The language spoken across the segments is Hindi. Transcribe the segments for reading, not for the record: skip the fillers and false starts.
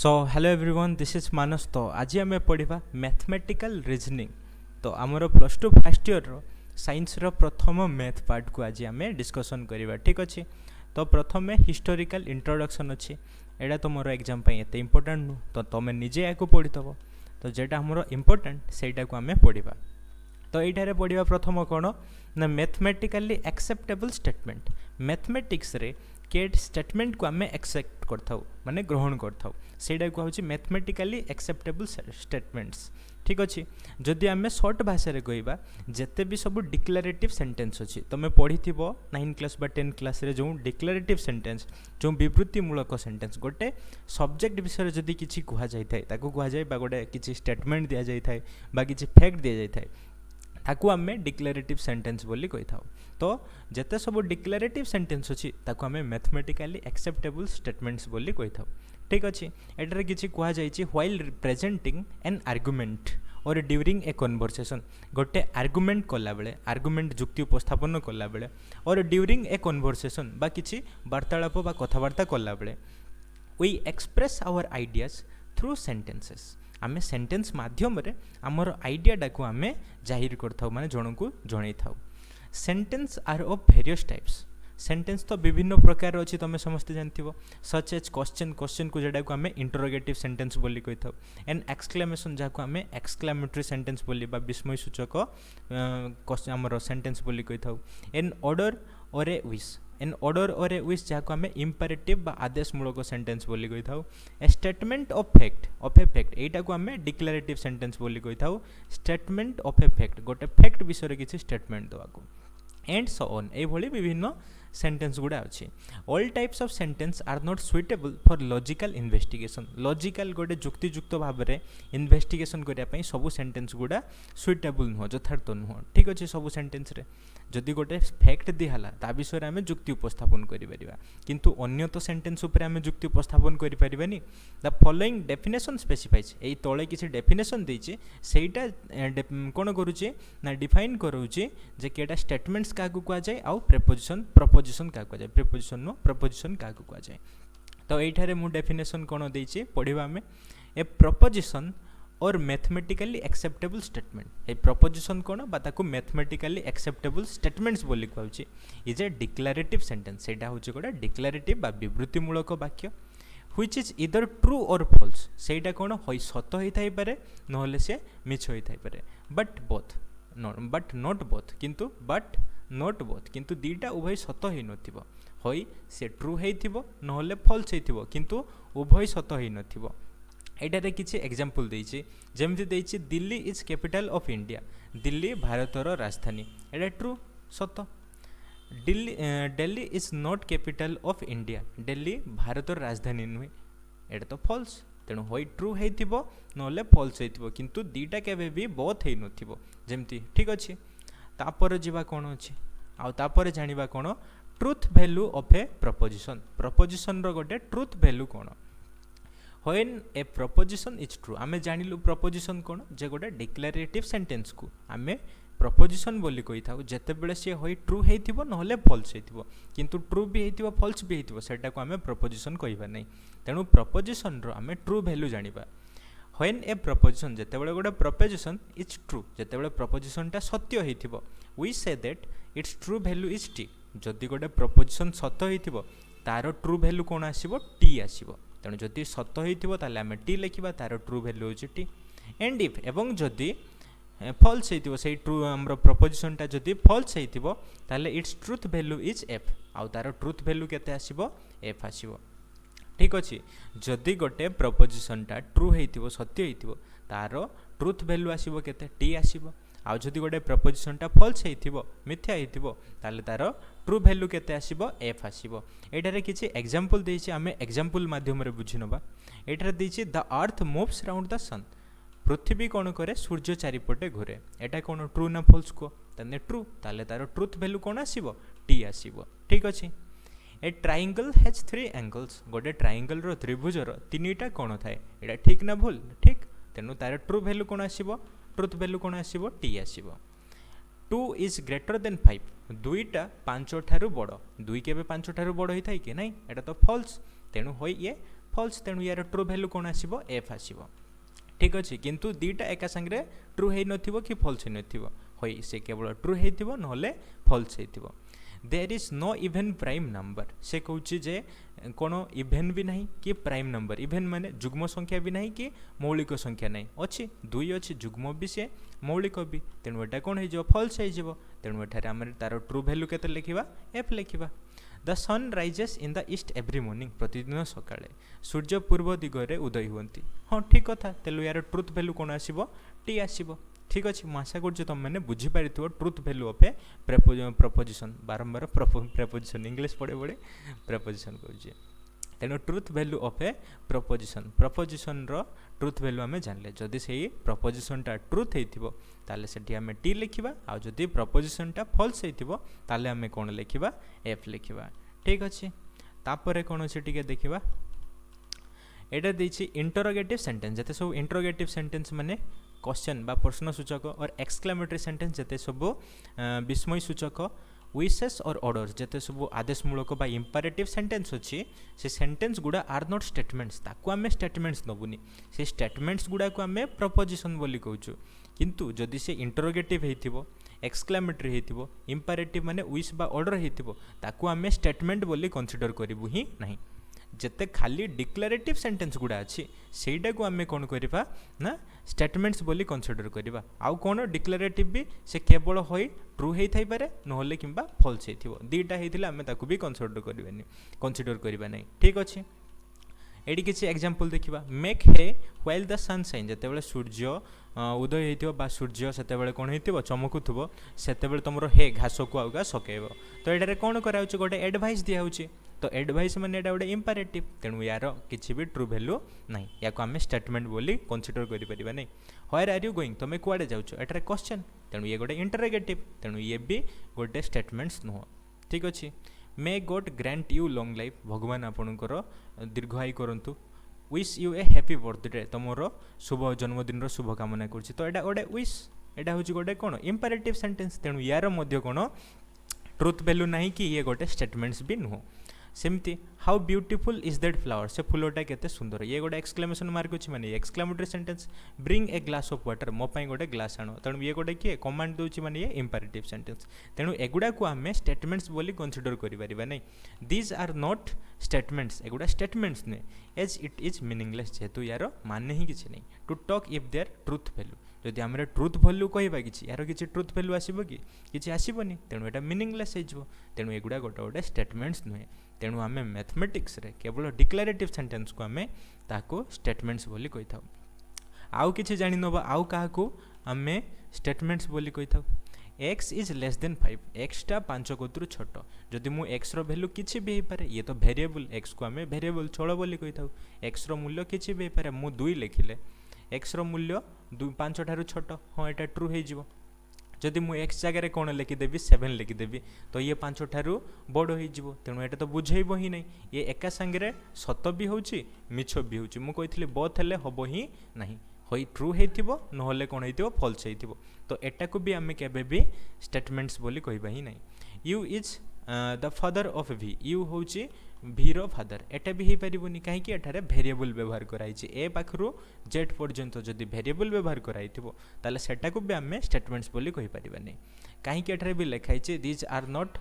So hello everyone, this is Manas. तो आज आम पढ़ा मैथमेटिकल रीजनिंग। तो आमर plus two first year science रो प्रथम मैथ पार्ट को आज आम डिस्कसन करवा। ठीक अच्छे। तो प्रथम हिस्टोरिकल इंट्रोडक्शन अच्छी। एटा तो मोर एग्जाम एत इंपोर्टाट नु, तो तुम निजे या पढ़ी थब। तो जेटा हमर इंपोर्टाट सेटा को आम पढ़ा। तो ये पढ़ा प्रथम कौन ना मैथमेटिकली एक्सेप्टेबल स्टेटमेंट। मैथमेटिक्स रे के स्टेटमेंट को आम एक्सेप्ट करथाउ माने ग्रहण करथाउ सेटा को हूँ मैथमेटिकली एक्सेप्टेबल स्टेटमेंट्स। ठीक अच्छे। जदि आम सर्ट भाषा कहवा जिते भी सब डिक्लेरेटिव सेंटेंस अच्छी तुम पढ़ी 9 क्लास बा 10 क्लास रे जो डिक्लेरेटिव सेंटेंस जो विवृत्तिमूलक सेंटेंस गोटे सब्जेक्ट विषय जदि किसी कह जाए कहुए गोटे किसी स्टेटमेंट दि जाए बा किसी फैक्ट दि जाए ताकू आम डिक्लेरेटिव सेंटेंस बोली कही था। तो जिते सब डिक्लेरेटिव सेंटेंस अच्छी ताकू आम मैथमेटिकली एक्सेप्टेबल स्टेटमेंट्स बोली कही था। ठीक अच्छे। एटारे किसी कह जाए व्हाइल रिप्रेजेंटिंग एन आर्गुमेंट और ड्यूरिंग ए कन्वर्सेशन गोटे आर्गुमेंट कला बेले आर्गुमेंट जुक्ति उपस्थापन कला बेले और ड्यूरिंग ए कन्वर्सेशन बा किसी वार्तालाप बा कथबार्ता कला बेले we express our ideas through sentences. आमे सेंटेंस माध्यम रे आमर आइडियाटा को आमे जाहिर करथाउ माने जन को जणै थाउ। Sentence are of various types. Sentence तो विभिन्न प्रकार अच्छी तुम समस्ते जानथिबो। सच एज क्वेश्चन क्वेश्चन को जेटा को आमे इंटरोगेटिव सेंटेंस बोली कहि थाउ। एन एक्सक्लेमेशन जाको आमे एक्सक्लेमेटरी सेंटेंस बोली बा विस्मय सूचक आमर सेंटेंस बोली कहि थाउ। एन ऑर्डर और ए विश एन ऑर्डर और ए विश जहाँ आम इंपेरेटिव बा आदेशमूलक सेंटेंस बोली कही था। ए स्टेटमेंट ऑफ ए फैक्ट एटा को आम डिक्लेरेटिव सेंटेंस बोली कही था। स्टेटमेंट ऑफ ए फैक्ट गोटे फैक्ट विषय किसी स्टेटमेंट देवाक एंड सो ऑन ये विभिन्न सेंटेंस गुड़ा अच्छी। All types of sentence are not suitable for logical investigation. Logical गोटे जुक्तियुक्त भाव में इन्वेस्टिगेशन करने सबू सेंटेंस गुड़ा सुइटेबल नुह यथार्थ नुह। ठीक अच्छे। सबू सेंटेंस रे जदि गोटे फैक्ट दिहला ता विषय आम जुक्ति उपस्थापन करिपरिबा किंतु अन्य तो सेंटेंस उपर आम जुक्ति उपस्थापन करिपरिबानी। द फॉलोइंग डेफिनेशन स्पेसिफाइज एई तळे किसी डेफिनेशन देइछे सेटा कोन करूचे ना डिफाइन करूचे जे केटा स्टेटमेंट्स काकु कुआ जाय आउ प्रीपोजिशन प्रपोजिशन काकु कुआ जाय प्रीपोजिशन नो प्रपोजिशन काकु कुआ जाय। तो एठारे मु डेफिनेशन कोन देइछे पढिबा आमे ए प्रपोजिशन और मैथमेटिकली एक्सेप्टेबल स्टेटमेंट। ए प्रपोजिशन कौन बाताको मैथमेटिकली एक्सेप्टेबल स्टेटमेंट्स बोली कहूँ इज ए डिक्लेरेटिव सेंटेंस। सेटा हूँ गोटे डिक्लेरेटिव बा विवृत्तिमूलक वाक्य व्हिच इज इदर ट्रू और फॉल्स। सेटा कौन होई सत होई पारे नहले से मिछ होई पारे बट नॉट बोथ किंतु बट नॉट बोथ किंतु दीटा उभय सत होई नथिबो। होई से ट्रू हेइथिबो नहले फॉल्स हेइथिबो किंतु उभय सत होई नथिबो। एटारे किसी एग्जाम्पल देइछि जेमति देइछि Delhi is capital of India. Delhi भारतर राजधानी एटा ट्रू सत। Delhi is not capital of India. Delhi भारतर राजधानी नुहे एटा तो फॉल्स। तेणु होई ट्रू हेइथिबो नहले फॉल्स हेइथिबो किंतु दीटा केबे भी बोथ हेइ नथिबो जेमति। ठीक अछि। तापर जिबा कोन अछि आ तापर जानिबा कोन truth value of a proposition. Proposition रो गोटे ट्रुथ वैल्यू कोन। When a proposition is true आमे जानिलु प्रपोजिशन कौन जे गोटे डिक्लेरेटिव सेंटेंस को आमे प्रपोजिशन बोली कही था जिते बड़े सी होई ट्रू हेइथिबो नहले फॉल्स हेइथिबो किंतु ट्रू भी हेइथिबो फॉल्स भी हेइथिबो सेटा को आमे प्रपोजिशन कहिबा नै। तेणु प्रपोजिशन रो आमे ट्रू वैल्यू जानिबा। When a proposition जिते बड़े गोटे प्रपोजिशन इज ट्रू जिते बड़े प्रपोजिशन टा सत्य हेइथिबो we say that its true value is t। जदि गोटे प्रपोजिशन सत्य हेइथिबो तारो ट्रू वैल्यू कोन आसीबो t आसीबो। तेणु जदि सत होइथिबो ताले आमे टी लिखिबा तार ट्रू वैल्यू होची टी। एंड इफ एवं जदि फॉल्स हेइथिबो सेही ट्रू हमर प्रपोजिशन टा जदि फॉल्स हेइथिबो ताले it's truth value is F आउ तार ट्रुथ वैल्यू केते आसीबो एफ आसीबो। ठीक अछि। जदि गोटे प्रपोजिशन टा ट्रू हेइथिबो सत्य हेइथिबो तार ट्रुथ वैल्यू आसीबो केते टी आसीबो। आउ जदि गोटे प्रपोजिशन टा फॉल्स हेइथिबो मिथ्या हेइथिबो ताले तार ट्रू वैल्यू केते आसीबो एफ आसीबो। एटारे किछि एग्जांपल देइछि आमे एग्जांपल माध्यम रे बुझि नबा। एटारे देइछि the earth moves around the sun. पृथ्वी कोन करे सूर्य चारिपटे घुरे। एटा कोन ट्रू ना फॉल्स को तने ट्रू ताले तार ट्रुथ वैल्यू कोन आसीबो टी आसीबो। ठीक अछि। ए ट्रायंगल हैज 3 एंगल्स गोटे ट्रायंगल रो त्रिभुज रो तीनटा कोन थाए एटा ठीक ना भूल ठीक। तेनु तार ट्रू वैल्यू कोन आसीबो ट्रुथ वैल्यू कोन आसीबो टी आसीबो। 2 इज ग्रेटर देन 5 दुईटा 5 ठारू बड़। 2 केबे 5 ठारू बड़ होई थाई कि नहीं एटा तो फॉल्स। तेणु होई ये फॉल्स तेणु यार ट्रू वैल्यू कौन आसीबो एफ आसीबो ठीक अच्छे किंतु दीटा एका संगे ट्रू है नथिबो कि फॉल्स है नथिबो होई से केवल ट्रू हेतिबो नहले फॉल्स हेतिबो there is no even prime number से कहूँ जे कौन इवेन भी नहीं कि प्राइम नंबर इवेन माने जुग्म संख्या भी नहीं कि मौलिक संख्या नहीं अच्छी दुई अच्छी जुग्म भी से मौलिक भी तेणु एटा कौन हो फॉल्स हो तेणु एठारे आम तार ट्रू वैल्यू केते लिखिबा एफ लिखिबा the sun rises in the east every morning प्रतिदिन सकाळे सूर्य पूर्व दिगरे उदय हुअन्ति हाँ ठीक कथा तेलु यार ट्रुथ वैल्यू कौन आसीबो टी आसीबो ठीक अच्छे मुझे आशा कर तुम मैंने बुझीपार truth value of a proposition बारंबार प्रपोजिशन इंग्लिश पढ़े पढ़े प्रपोजिशन करुचे तेणु truth value of a proposition रो ट्रुथ वैल्यू आम जानले जदि से प्रपोजिशनटा ट्रुथ होता से आम टी लिखा आ जदि प्रपोजिशनटा फॉल्स होता आम कौन लिखा एफ लिखा ठीक अच्छे तापर कौन अच्छे टी देखा एटा देछि इंटरोगेटिव सेंटेंस जते सब इंटरोगेटिव सेंटेंस माने क्वेश्चन बा प्रश्न सूचक और एक्सक्लेमेटरी सेंटेंस जते सब विस्मय सूचक विशेष और ऑर्डर्स जते सब आदेशमूलक बा इंपेरेटिव सेंटेंस अच्छी से सेंटेंस गुड़ा आर नॉट स्टेटमेंट्स ताकू आम स्टेटमेंट्स नबुनी से स्टेटमेंट्स गुड़ा को आम प्रपोजिशन बोली कहूँ किंतु जदि से इंटरोगेटिव हेतिबो एक्सक्लेमेटरी हेतिबो इंपेरेटिव माने विश बा ऑर्डर हेतिबो ताकू आम स्टेटमेंट बोली कंसीडर करिबु ही नहीं जिते खाली डिक्लेरेटिव सेंटेंस गुड़ा अच्छी सेटा को आम कौन करवा ना स्टेटमेंट्स बोली कंसीडर करवा आउ कौन डिक्लेरेटिव भी से केवल हो ट्रू होई पारे नहले किंबा फॉल्स हो दीटा होता आम ताकू भी कंसीडर करवा नहीं ठीक अच्छे एडी किसी एग्जांपल देखा make hay while the sun shine जिते सूर्य उदय होता सूर्य से कौन हो चमकुव से तुम हे घास को आउगा सकेब तो ये कौन कर गोटे एडवाइस दिखाऊँ तो एडवाइस माने एटा गोटे इंपेरेटिव तेणु यार किसी भी ट्रू वैल्यू नहीं या आम स्टेटमेंट बोली कंसीडर करिपरिबा नहीं व्हेयर आर यू गोइंग तुम कुआडे जाउछ एटारे क्वेश्चन तेणु ये गोटे इंटरोगेटिव तेणु ये भी गोटे स्टेटमेंट्स नुह ठीक अच्छे may god grant you long life भगवान आपणकर दीर्घायु करंतु wish you a happy birthday तुमर शुभ जन्मदिन शुभकामना करुच्ची तो यहाँ गोटे विश यहाँ हूँ गोटे कौन इंपेरेटिव सेंटेंस तेणु यार मध्य कौन ट्रुथ वैल्यू नहीं कि ये गोटे स्टेटमेंट्स भी नुह सेमती how beautiful is that flower से फुलटा केते सुंदर ये गोटे एक्सक्लेमेशन मार्क अच्छी माने exclamatory sentence bring a glass of water मो पाई गोटे ग्लास आनो तेणु ये गोटे किए कमांड दूची माने ये इंपेरेटिव सेंटेंस तेणु एगुड़ा को आम स्टेटमेंट्स बोली कंसीडर करिपरिबा नहीं दीज आर नॉट स्टेटमेंट्स एगुड़ा स्टेटमेंट्स नुहे एज इट इज मीनिंगलेस जेहेतु यार माने ही किसी नहीं to talk if there truth value जदि आम ट्रुथ वैल्यू कहवा कि यार किसी ट्रुथ वैल्यू आसब कि आसबनी तेणु यहाँ मीनिंगलेस हो तेणु एगुड़ा गोटे गोटे स्टेटमेंट्स नुहे तेणु आम मैथमेटिक्स रे केवल डिक्लेरेटिव सेंटेंस को आम ताको स्टेटमेंट्स बोली कही था आउ किछि जानि नबा आउ काहाकू आम स्टेटमेंट्स बोली कही था एक्स इज लेस देन 5 एक्सटा 5 कतु छोट जदि मु एक्स रो वैल्यू किछि भी पारे ये तो वेरिएबल एक्स को आम वेरिएबल छोड़ बोली कही था एक्स रो मूल्य किछि भी पारे मु 2 लिखिले एक्स रो मूल्य 5 ठारू छोट हाँ यहाँ ट्रू हो जदि मु एक्स जगह कौन लिखिदेवी 7 लिखिदेवी तो ये 5 ठारू बड़ हो तेणु यहाँ तो बुझेब ही नहीं ये एका संगे सत भी हो मिछ भी हो मुझे बोथ हेले हम ही नहीं हो ट्रू हो ना कौन हो फॉल्स हो तो एटा को भी आम के स्टेटमेंट्स बोली कहबा ही नहीं U is the father of V U हूँ भीर फादर एटा भी हो पारनि कहीं एठारे वेरिएबल व्यवहार कराई ए पाखु जेड पर्यंत जदि वेरिएबल व्यवहार कराई ताले सेटा को भी आम स्टेटमेंट्स बोली कहि परिबानी कहीं एठारे भी लिखाई दीज आर नॉट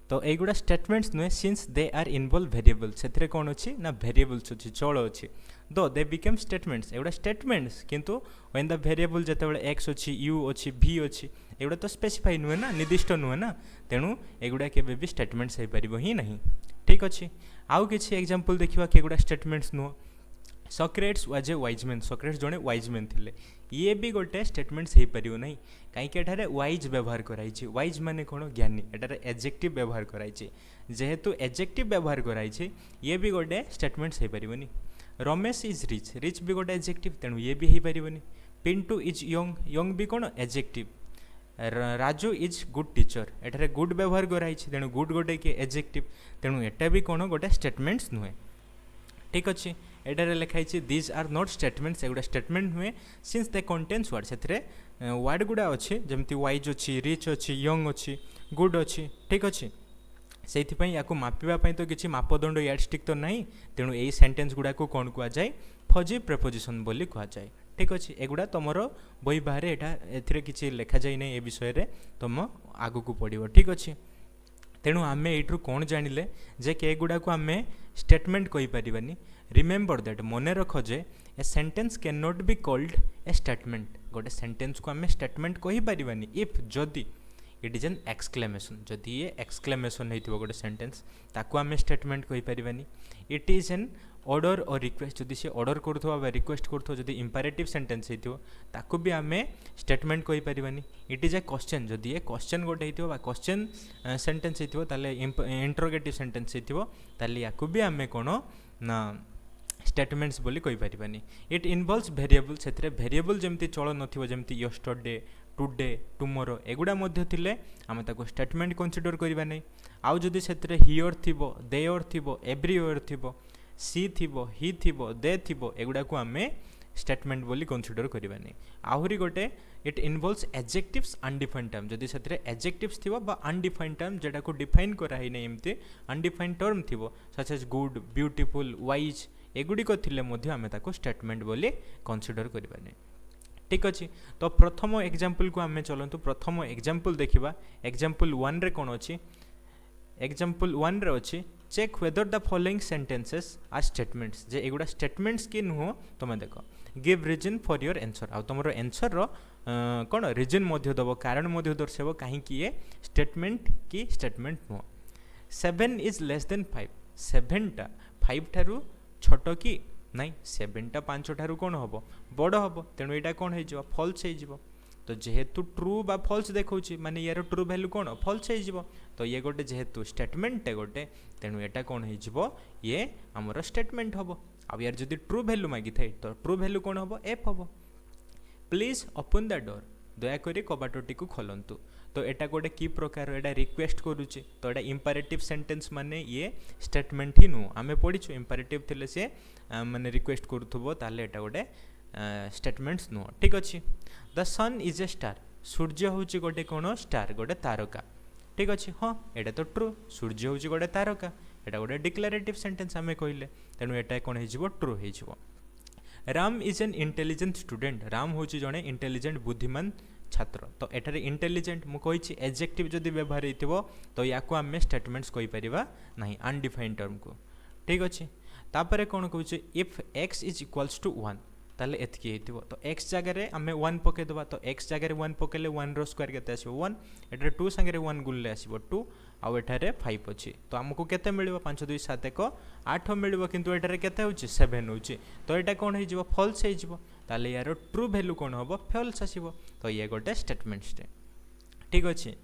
तो यगुड़ा स्टेटमेंट्स नुहे since they are involve variable से कौन अच्छी ना वेरिएबल्स अच्छी चल अच्छी दो दे बिकेम स्टेटमेंट्स एगुड़ा स्टेटमेंट्स किंतु व्हेन द वेरिएबल जिते एक्स अच्छी यू अच्छी भी अच्छी एगुड़ा तो स्पेसिफाई नुहे ना निर्दिष्ट नुहे ना तेणु एगुड़ा केबे भी स्टेटमेंट्स हो पारिबो ही नहीं ठीक अच्छे आउ किछि एग्जांपल देखिबा कि एगुड़ा स्टेटमेंट्स नुह Socrates was a wise man Socrates जड़े वाइज मैन थिले ये भी गोटे स्टेटमेंट्स हो पारिबो नहीं कहीं एठारे वाइज व्यवहार कराई वाइज माने कौन ज्ञानी एटारे एडजेक्टिव व्यवहार कराई जेहेतु एडजेक्टिव व्यवहार कराई ये भी गोटे स्टेटमेंट्स हो पारिबोनी रमेश इज रिच रिच भी गोटे एडजेक्टिव तेणु ये भी हो पारिबोनी पिंटू इज यंग यंग भी कौन adjective Raju is good teacher एठारे गुड व्यवहार कराई तेणु गुड गोटे कि एडजेक्टिव तेणु एटा भी कौन गोटे स्टेटमेंट्स नुहे ठीक अच्छे एटारे लिखाई दीज आर नॉट स्टेटमेंट्स एगुड़ा स्टेटमेंट नुहे सिंस दे कंटेन्स वर्ड से वर्ड गुड़ा अच्छे जमती वाइज अच्छी रिच अच्छी यंग अच्छी गुड अच्छी ठीक अच्छे से मापिबा तो किसी मापदंड यार्डस्टिक तो नहीं, तेणु यही सेंटेंस गुड़ा को कौन कह जाए फजी प्रेपोजिशन बोली कह जाए। ठीक अच्छे, एगुड़ा तुम बही बाहर एथिरे किसी लिखा जाए नहीं ए विषय तुम आगु को पड़ो। ठीक अच्छे, तेणु आम यू कौन जानिले जे के गुड़ा को आम स्टेटमेंट कहीपरानी। रिमेम्बर दैट, मन रख जे a sentence can not be called a statement. गोटे सेंटेंस को आम स्टेटमेंट कहीपरानी इफ जदि इट इज एन एक्सक्लेमेशन। जदि ये एक्सक्लेमेशन होइथिबो गोटे सेंटेंस ताकू आम स्टेटमेंट कहीपरानी। It is an order or request, जदि से ऑर्डर करुथबा बा रिक्वेस्ट करुथबो, जदि इंपेरेटिव सेंटेंस होइथिबो ताकू भी आम स्टेटमेंट कहीपरानी। इट इज ए क्वेश्चन, जदि ये क्वेश्चन गोटे होइथिबो बा क्वेश्चन सेंटेंस होइथिबो ताले इंटरोगेटिव सेंटेंस होइथिबो ताले याकू भी आम कोन ना स्टेटमेंट्स बोली कहीपरानी। इट इनवॉल्व्स वेरिएबल, से वेरिएबल जमती चल नथिबो जमती यस्टरडे, टुडे, टुमोरो एगुड़ा मध्य थिले आम ताको स्टेटमेंट कंसीडर करबा नहीं। आउ जदि सेतरे हियर थिबो, देयर थिबो, एवरीवेयर थिबो, सी थिबो, ही थिबो, दे थिबो एगुड़ा को आम स्टेटमेंट बोली कंसीडर करबा नहीं। आहुरी गोटे it involves adjectives undefined term, जदि सेतरे एडजेक्टिव्स थिबो बा अनडिफाइंड टर्म जेटा को डिफाइन करा ही नहीं एमती अनडिफाइंड टर्म थिबो such as good, beautiful, wise एगुड़िक थिले मध्य आम ताको स्टेटमेंट बोली कंसीडर करबा नहीं। ठीक अच्छे, तो प्रथम एग्जाम्पल को आम चलतु। प्रथम एग्जाम्पल देखा। एग्जाम्पल 1 रे कौन अच्छी? एग्जाम्पल 1 रे अच्छी check whether the following sentences are statements. जे एगुड़ा स्टेटमेंट्स कि नुह तुम देख। Give reason for your answer, आ तुम आंसर कौन रीजन मध्य दब, कारण मध्य दर्शाव कहीं ये स्टेटमेंट कि स्टेटमेंट नुह। 7 इज लेस देन 5, 7टा 5 ठारू छोट कि नहीं, 7टा 5 ठारू कौन हम बड़ हम, तेणु यहाँ कौन हो फल्स हो। तो जेहेतु ट्रू बा फल्स देखा माने यार ट्रू वैल्यू कौन फल्स हो। तो ये गोटे जेहेतु स्टेटमेंट है गोटे, तेणु यहाँ कौन हो ये आमर स्टेटमेंट हम। आउ यार जदि ट्रू वैल्यू मागी थाए तो ट्रू वैल्यू कौन हम एफ हम। प्लीज ओपन द डोर, दयाकोरी कबाटटी को खोलतु। तो यहाँ गोटे कि प्रकार यहाँ रिक्वेस्ट करुचे, तो यहाँ इंपेरेटिव सेंटेंस माने ये स्टेटमेंट ही नुह। आम पढ़ीचु इंपेरेटिव थिले से माने रिक्वेस्ट करुथबो ताले एटा गोटे स्टेटमेंट्स नुह। ठीक अच्छे, the sun is a star, सूर्य हूँ गोटे कौन स्टार गोटे तारका। ठीक अच्छे, हाँ यहाँ तो ट्रू, सूर्य हूँ गोटे तारका, यहाँ गोटे डिक्लेरेटिव सेंटेंस आम कहले, तेणु यहाँ कौन हो ट्रू हो। Ram is an intelligent student, Ram हूँ जड़े इंटेलिजेंट बुद्धिमान छात्र। तो एठारे इंटेलिजेंट मुझे एडजेक्टिव जदि व्यवहार हो तो या आम स्टेटमेंट्स कहीपर ना अनडिफाइंड टर्म को। ठीक अच्छे, तापर कौन कहे if X is equals to 1 ताले एतकी हो। तो एक्स जगह आम 1 पकईदेवा, तो एक्स जगह 1 पकईले 1 रो स्क्वायर केते आसीबो 1, एठारे 2 संगे 1 गुणले आसीबो 2, आउ एठारे 5 अछि। तो आमको केते मिलिबो 5 2 7 1 8 मिलिबो, किंतु एठारे केते होछि 7 होछि। तो एटा कोन हे जिवो फॉल्स हे जिवो, ताले यार ट्रू वैल्यू कोन होबो फॉल्स आसीबो। तो ये गोटे स्टेटमेंट्स टे। ठीक अछि,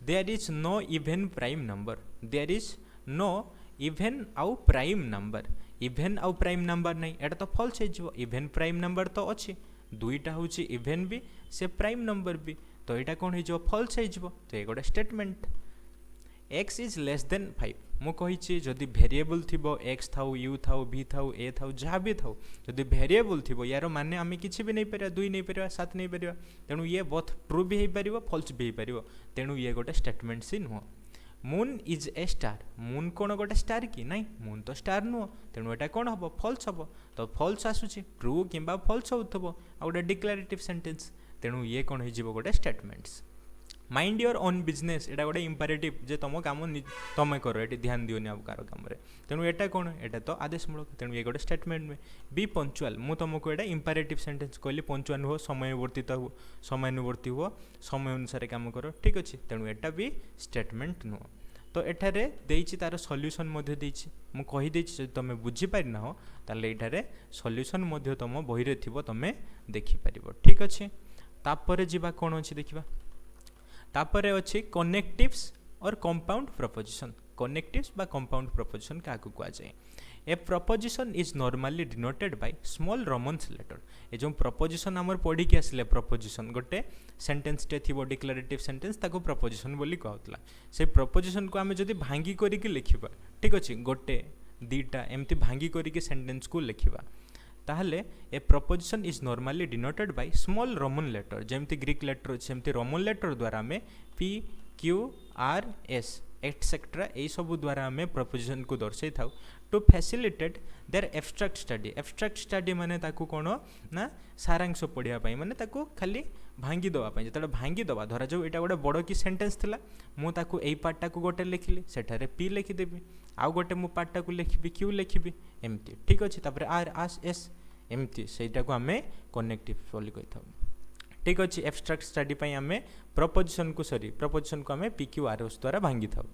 there is no even prime number, there is no even आउ प्राइम नंबर। इभेन आउ प्राइम नंबर नहीं, एटा तो फॉल्स हो। इभेन प्राइम नंबर तो अच्छी, दुईटा हूँ इभेन भी से प्राइम नंबर भी, तो यहाँ कौन हो फॉल्स हो। तो ये गोटे statement. X is less than 5, मुझे जदि वेरिएबल थी एक्स थाउ, यू थाउ, बी थाउ, ए थाउ, जहाँ भी थाउ, जदि वेरिएबल थी यार माने आम किसी भी नहीं पार, 2 नहीं पार, 7 नहीं पार, तेणु ये बोथ ट्रू भी हो पार फॉल्स भी हो पार, तेणु ये गोटे स्टेटमेंट सी नुह। Moon is a star, moon कौन गोटे स्टार कि नहीं, मून तो स्टार नुह, तेणु यहाँ कौन हम फॉल्स हम। तो फॉल्स आसूची ट्रू कि फॉल्स होथबो, आ गोटे डिक्लेरेटिव सेंटेंस, तेणु ये कौन हो गोटे statements. Mind your own business, यहाँ गोटे इंपेरेटिव जे तुम काम तुम कर, ये ध्यान दियोनि आप कार कम, तेणु यहाँ कौन यहाँ तो आदेशमूलक, तेणु ये गोटे स्टेटमेंट नुहे। बी पंक्चुअल, मु तुमको यहाँ इंपेरेटिव सेंटेंस कहली पंक्चुअल हो, समयानुवर्तित हो, समयानुवर्ती हो, समय अनुसार काम कर। ठीक अच्छे, तेणु यहाँ भी स्टेटमेंट नुह। तो एठारे देइछि तार सॉल्यूशन मध्य देइछि, मु कहि देइछि जे तमे बुझी पारि ना हो ताले एठारे सॉल्यूशन मध्य तम बही रे थिबो तमे देखि परिबो। ठीक अछि, तापरे जिबा कोन अछि देखिबा। तापरे अछि कनेक्टिव्स और कंपाउंड प्रपोजिशन। कनेक्टिव्स बा कंपाउंड प्रपोजिशन काकु कुआ जाय। A proposition is normally denoted by small romans letter. ए जो प्रपोजिशन आमर पढ़ी के आसले, प्रपोजिशन गोटे सेंटेंस टे थिबो डिक्लेरेटिव सेंटेंस, ताको प्रपोजिशन बोली कहउतला। से प्रपोजिशन को आमे जदी भांगी करी के लिखिबा, ठीक अछि, गोटे दीटा एमती भांगी करी के सेंटेंस को लिखिबा, ताहले a proposition is normally denoted by small roman letter. जेमती ग्रीक लेटर सेमती रोमन लेटर द्वारा आमे P Q R S etcetera यही सब द्वारा आम प्रपोजिशन को दर्शाई था to facilitate their abstract study माने ताकू कौन ना सारांश पढ़ाई माने ताकू खाली भांगी दवाई जो भांगी दवा धरा जाऊ यहाँ गोटे बड़ कि सेंटेंस थिला मुझे यही पार्टा को गोटे लिखिली सेठारे पी लिखिदेवी आउ गोटे मु पार्टा को लिखी क्यू लिखी एमती ठीक अच्छे तापर आर आस एस एमती सेटा को आम कनेक्टिव बोली कही था ठीक अच्छे एब्स्ट्राक्ट स्टडी पे आम प्रपोजिशन को आम पी क्यू आर एस द्वारा भांगी था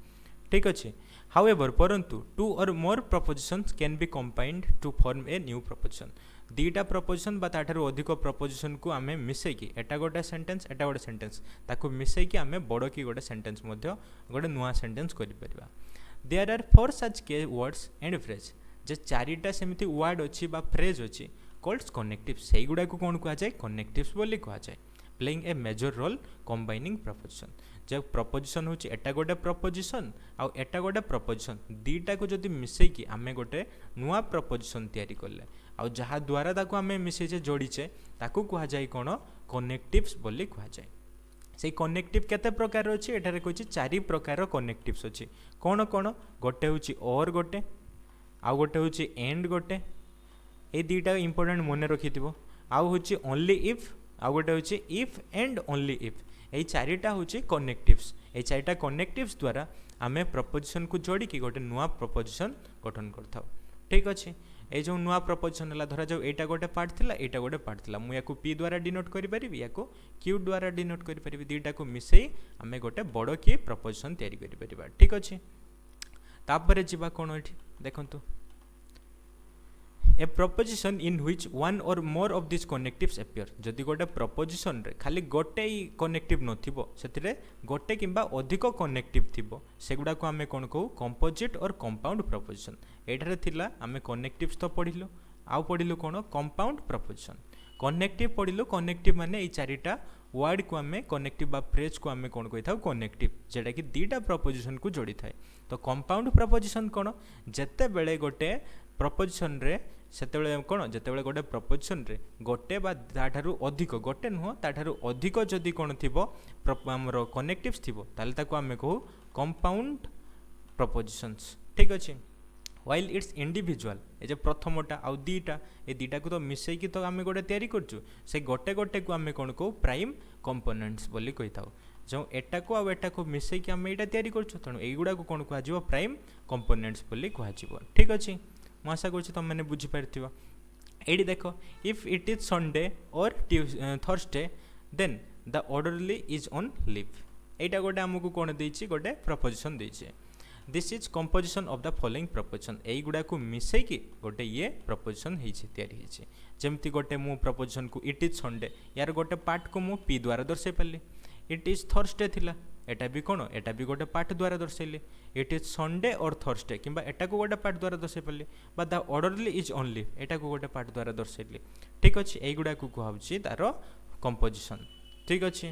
ठीक अच्छे हाउएवर परंतु two or more propositions can be combined to form a new proposition दीटा प्रपोजिशन बा ताठारु अधिक प्रपोजिशन को आम मिसेकी एटा गोटे सेंटेंस एटा गोटे सेंटेंस ताको मिसेकी आम बड़ कि गोटे सेंटेंस गोटे नुआ सेंटेंस कर देयर आर 4 सच के वर्ड्स एंड फ्रेज जे चारिटा सेमती वर्ड अच्छी बा फ्रेज अच्छी कॉल्ड कनेक्टिव्स से गुड़ा को कौन कह जाए कनेक्टिव्स बोली कह जाए playing a major role combining proposition जब प्रपोजिशन हूँ एटा गोटे प्रपोजिशन आउ एटा गोटे प्रपोजिशन दीटा को जदि मिसेकी आम गोटे नुआ प्रपोजिशन तैयारी कले आउ जहाँ द्वारा ताको आम मिसेचे जोड़ीचे ताको कह जाए कौन कनेक्टिव्स बोली कह जाए से कनेक्टिव केते प्रकार अच्छी एठारे कहछि 4 प्रकार कनेक्टिव्स अच्छी कौन कौन गोटे हूँ और गोटे आउ गोटे हूँ एंड गोटे ये दुईटा इंपोर्टेंट मन रखि आउ हूँ ओनली इफ आउ गोटे हूँ इफ एंड ओनली इफ यही 4टा हूँ कनेक्टिव्स ये 4टा कनेक्टिव्स द्वारा आम प्रपोजिशन को जोड़ी गोटे नुआ प्रपोजिशन गठन करथाउ ठीक अच्छे ये जो नुआ प्रपोजिशन है धरा जाऊ यहाँ गोटे पार्ट थिला यहाँ गोटे पार्ट थिला मुझे या पी द्वारा डिनोट करी या क्यू द्वारा डिनोट करी दुईटा को मिसई आम गोटे बड़ कि प्रपोजिशन तैयारी करिपरिबा ठीक अच्छे तापर जीवा कौन ये देखंतु ए प्रपोजिशन इन व्हिच वन और more of this connectives appear जदि गोटे प्रपोजिशन रे खाली गोटे ही कनेक्टिव नथिबो सेतिरे गोटे किंबा अधिक कनेक्टिव थिबो सेगुडा को आमे कोन कहू कंपोजिट और कंपाउंड प्रपोजिशन एठारे थिला आमे कनेक्टिव्स तो पढिलु आउ पढिलु कोन कंपाउंड प्रपोजिशन कनेक्टिव पढिलु कनेक्टिव माने ए 4टा वर्ड को आमे कनेक्टिव बा फ्रेज को आमे कोन कहि थाउ कनेक्टिव जेटा कि दीटा प्रपोजिशन को जोड़ी थाए तो कंपाउंड प्रपोजिशन कोन जत्ते बेले गोटे प्रपोजिशन रे सेतेबेले कोन जतेबेले गोटे प्रपोजिशन रे गोटे बा ताठारु अधिक गोटे नुह ताठारु अधिक जदि कोन थिबो हमर कनेक्टिव्स थिबो ताले ताको आमे कहू कंपाउंड प्रपोजिशंस ठीक अछि व्हाइल इट्स इंडिविजुअल ए जे प्रथमटा आउ दीटा ए दीटा को तो मिसई की तो आमे गोटे तयारी करछु से गोटे गोटे को आमे कोन कहू प्राइम कंपोनेंट्स बोली कहि थाउ जो एटा को आ एटा को मिसई की आमे एटा तयारी करछु तणु एगुडा को कोन कहआ जिवो प्राइम कंपोनेंट्स बोली कहआ जिवो ठीक अछि मैं आशा कर तुम मैंने बुझीपार ये देख if it is Sunday or Thursday then the orderly is on leave यहाँ गोटे आमको कौन देछि गोटे प्रपोजिशन देछि this is composition of the following proposition यही गुड़ा को मिसईकी गोटे ये प्रपोजिशन तैयारी जमती गोटे मु प्रपोजिशन को इट इज संडे यार गोटे पार्ट को मु पी द्वारा दर्शाई पार्ली इट इज थर्सडे थिला एटा भी कौन एटा भी गोटे पार्ट द्वारा दर्शाइले it is Sunday or Thursday किंबा एटा को गोटे पार्ट द्वारा दर्शाई पार्ली बा द ऑर्डरली इज ओनली एटा को गोटे पार्ट द्वारा दर्शाइले ठीक अच्छे यही को कहूँ तार कंपोजिशन ठीक अच्छे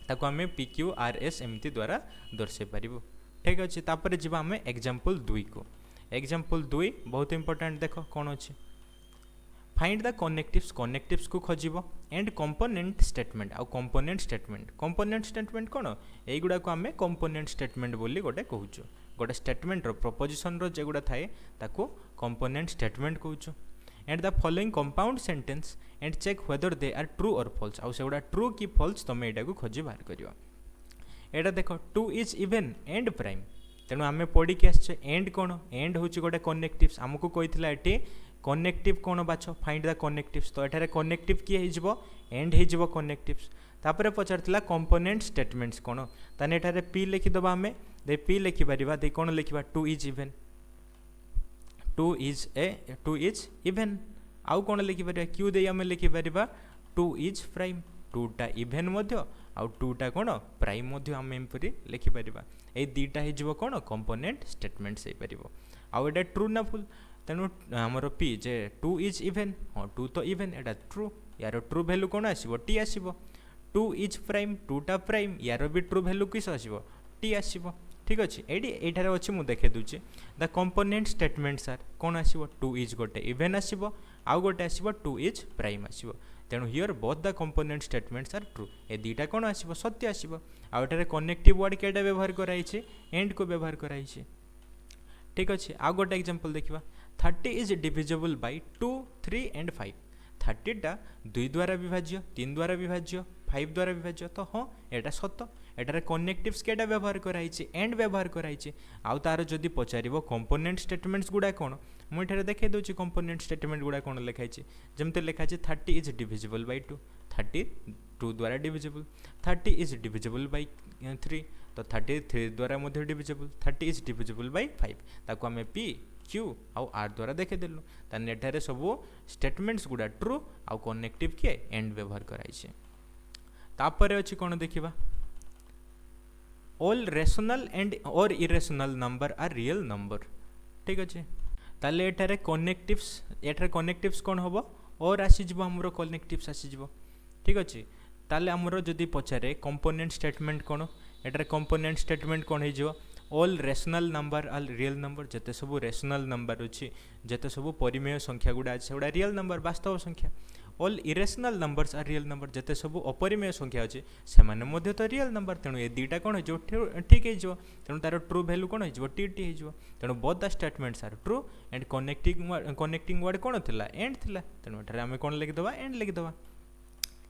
ताको आम पी क्यू आर एस एमती द्वारा दर्शाई पारू ठीक अच्छे तापर जी आम एग्जांपल 2 को एग्जांपल 2 बहुत इंपोर्टेंट देख कौन अच्छे फाइंड द कनेक्टिव्स को खोजिबो एंड कंपोनेंट स्टेटमेंट आउ कंपोनेंट स्टेटमेंट कौन यहीगुड़ा को आम कंपोनेंट स्टेटमेंट बोली गोटे कहूँ गोटे स्टेटमेंट प्रपोजिशन जेगुड़ा थाए ताको कंपोनेंट स्टेटमेंट कहूँ and the following compound sentence and check whether they are true और फॉल्स आउ सेगुड़ा ट्रू कि फॉल्स तुम यहाँ को खोजी बाहर कर एटा देख 2 इज इवेन एंड प्राइम तेणु आम पढ़ी के आसचे एंड कौन एंड हूँ गोटे कनेक्टिव्स आमको कही ये कनेक्टिव कौन बाछ फाइंड द कनेक्टिव्स तो एठारे कनेक्टिव किए हो एंड हो कनेक्टिव्स तापर पचार कंपोनेंट स्टेटमेंट्स कौन ताने एठारे पी लिखिदबा आम दे पी लिखिपर दे कौन लिखा 2 इज इवेन 2 इज इवेन आउ कौन लिखिपर क्यू दे आम लिखिपर 2 इज प्राइम 2टा इवेन आउ 2टा कौन प्राइम आम एमपरी लिखिपर ये दुईटा हो कौन कंपोनेंट स्टेटमेंट्स हो पार आउ एटा ट्रू ना फुल तेणु आमर पी जे 2 इज इवेन हाँ 2 तो इवेन एटा ट्रू यार ट्रू भैल्यू कौन आसो टी आसो 2 इज प्राइम 2टा प्राइम यार भी ट्रू भैल्यू किस आसो टी आसो ठीक अच्छे ये अच्छे मुझे देखे दूचे द कंपोनेंट स्टेटमेंट्स आर कौन आसो टू इज गोटे इवेन आसो आउ गोटे आसो टू इज प्राइम आसो तेणु here both the component statements are true ए दुईटा कौन आसो सत्य आसो आउे कनेक्टिव वर्ड केटा व्यवहार कराई एंड को व्यवहार कराई ठीक अच्छे आउ गोटे एग्जांपल देखा 30 इज डिविजिबल बाय 2 3 एंड 5 30 टा 2 द्वारा विभाज्य 3 द्वारा विभाज्य 5 द्वारा विभाज्य तो हाँ यहाँ सत एटार कनेक्टिव्स केटा व्यवहार कराई एंड व्यवहार कराई आउ तार जदि पचार कंपोनेंट स्टेटमेंट्स गुड़ा कौन मुझे देखे दूसरी कंपोनेंट स्टेटमेंट गुड़ा कौन लिखाई जमती लिखाई 30 इज डिविजिबल बाय 2 30 2 द्वारा डिविजिबल 30 इज डिविजिबल बाय 3 तो 33 द्वारा मध्य डिविजिबल 30 इज डिविजिबल बाय 5 ताको आम पी क्यू आउ आर द्वारा देखेदेलु ताने एठारे सबू स्टेटमेंट्स गुड़ा ट्रू आउ कनेक्टिव किए एंड व्यवहार कराई तापरे अच्छी कौन देखा ऑल रेशनल एंड और irrational number are real number ठीक अच्छे ताले एठारे कनेक्टिव्स कौन हम और आसीज आमर कनेक्टिव्स आसीज ठीक अच्छे ताले आमर जदि पचारे कंपोनेंट स्टेटमेंट कौन एटारे कंपोनेंट स्टेटमेंट कौन हो ऑल रेशनल नंबर आल रियल नंबर जिते सब रेशनल नंबर अच्छी जिते सब परिमेय संख्या गुड़ा अच्छे सेगुड़ा रियल नंबर वास्तव संख्या all irrational numbers are real number जिते सब अपरिमेय संख्या अच्छे से तो रियल नंबर तेणु ये दुईटा कौन हो ठीक हो तेणु तार ट्रू भैल्यू कौन हो टी हो तेणु both the statements are true and connecting word कौन थिला एंड थिला तेणु एठारे आमे कौन लिखिदेवा एंड लिखिदेवा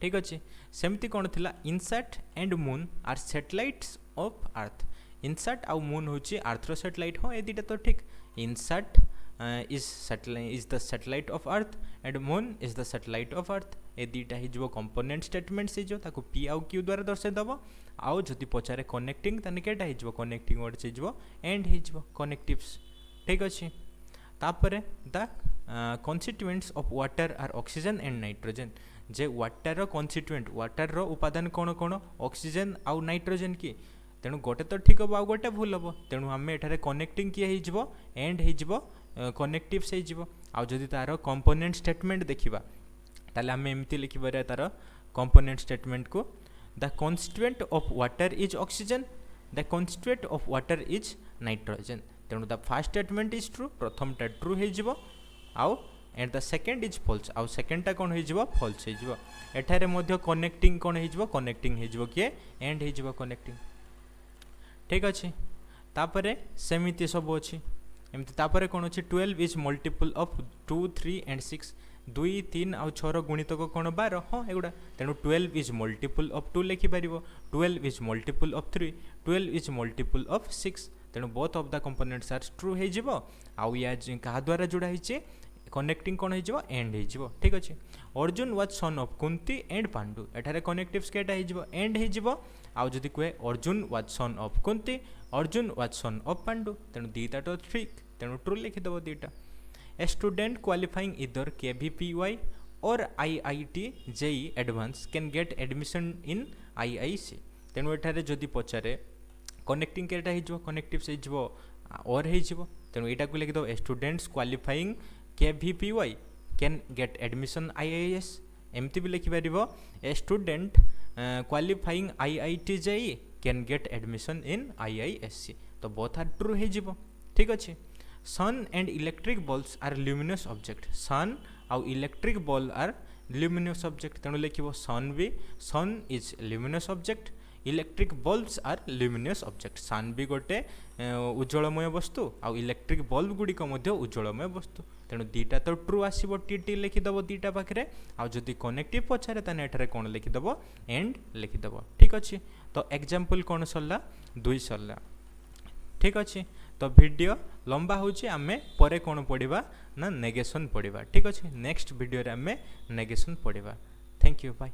ठीक अच्छे सेमती कौन थिला INSAT and moon are satellites of earth INSAT आउ मून होची आर्थर सैटेलाइट हाँ ये दुईटा तो ठीक INSAT is the satellite of earth and moon is the satellite of earth ए दुईटा हो कंपोनेंट स्टेटमेंट्स हो ताको पी आउ क्यू द्वारा दर्शाईदेव आउ जदि पचारे कनेक्टिंग ताने केटा हो कनेक्टिंग वर्ड्स हो एंड हो कनेक्टिव्स ठीक अच्छे तापरे the constituents of water are oxygen and nitrogen जे वाटर रो कन्स्टिट्यूएंट वाटर रो उपादान कौन कौन ऑक्सीजन आउ नाइट्रोजन की तेणु गोटे तो ठीक हम आउ गोटे भूल हम तेणु आम एठारे कनेक्टिंग किए हो एंड हो कनेक्टिव्स हो आउ जदि तार कंपोनेंट स्टेटमेंट देखा ताले आम एमती लिखिबार तार कंपोनेंट स्टेटमेंट को the constituent of water is oxygen the constituent of water is nitrogen तेणु the first statement is true प्रथमटा ट्रू हो आउ and the second is false आउ सेकेंडटा कौन हो फॉल्स हो एठारे मध्य कनेक्टिंग कौन हो कनेक्टिंग हो किए एंड हो कनेक्टिंग ठीक अच्छे तापरे सेमिति सब अच्छी एमती तापरे कौन अच्छे 12 इज मल्टीपल ऑफ 2 3 एंड 6 2 3 आउ 6 गुणितक कौन 12 हाँ एगुड़ा तेणु 12 इज मल्टीपल ऑफ 2 लिखिपर 12 is multiple of 3 12 is multiple of 6 तेणु both of the components are true हो आउ या क्या द्वारा जोड़ा है कनेक्टिंग कौन हो एंड हो ठीक अच्छे Arjun was son of Kunti and Pandu एठारे कनेक्टिव्स केटा हो एंड हो आउ जदि कहे Arjun was son of Kunti Arjun was son of Pandu तेणु दुईटा तो ठीक तेणु ट्रू लिखिदेव दुईटा ए स्टूडेंट क्वालिफाइंग इधर KVPY or IIT JEE advance can get admission in IIC तेणु एठारे जदि पचारे कनेक्टिंग केटा हो कनेक्टिव्स हो और हो तेणु यहाँ को लिखिदेव a students qualifying KVPY can get admission IIS एमती भी लिखिपर a student qualifying IIT JEE can get admission in IISC तो बोथ आर ट्रू हो ठीक अच्छे sun and electric bulbs are luminous object sun आउ electric bulb are luminous object तेणु लिखो sun is luminous object electric bulbs are luminous object sun भी गोटे उज्जवलमय वस्तु आउ इलेक्ट्रिक बल्ब गुड़िक उज्जवलमय वस्तु तेणु दुईटा तो ट्रू आसो टी लिखिदेव दुईटा पाखे आउ जदि कनेक्टिव पचारे ताने एठारे कौन लिखिदेव एंड लिखिदेव ठीक अच्छे तो एग्जांपल कौन सरला 2 सरला ठीक अच्छे तो वीडियो लंबा होचे आमे परे कौन पढ़ा ना नेगेशन पढ़ा ठीक अच्छे नेक्स्ट वीडियो रे आमे नेगेशन पढ़ा थैंक यू बाय।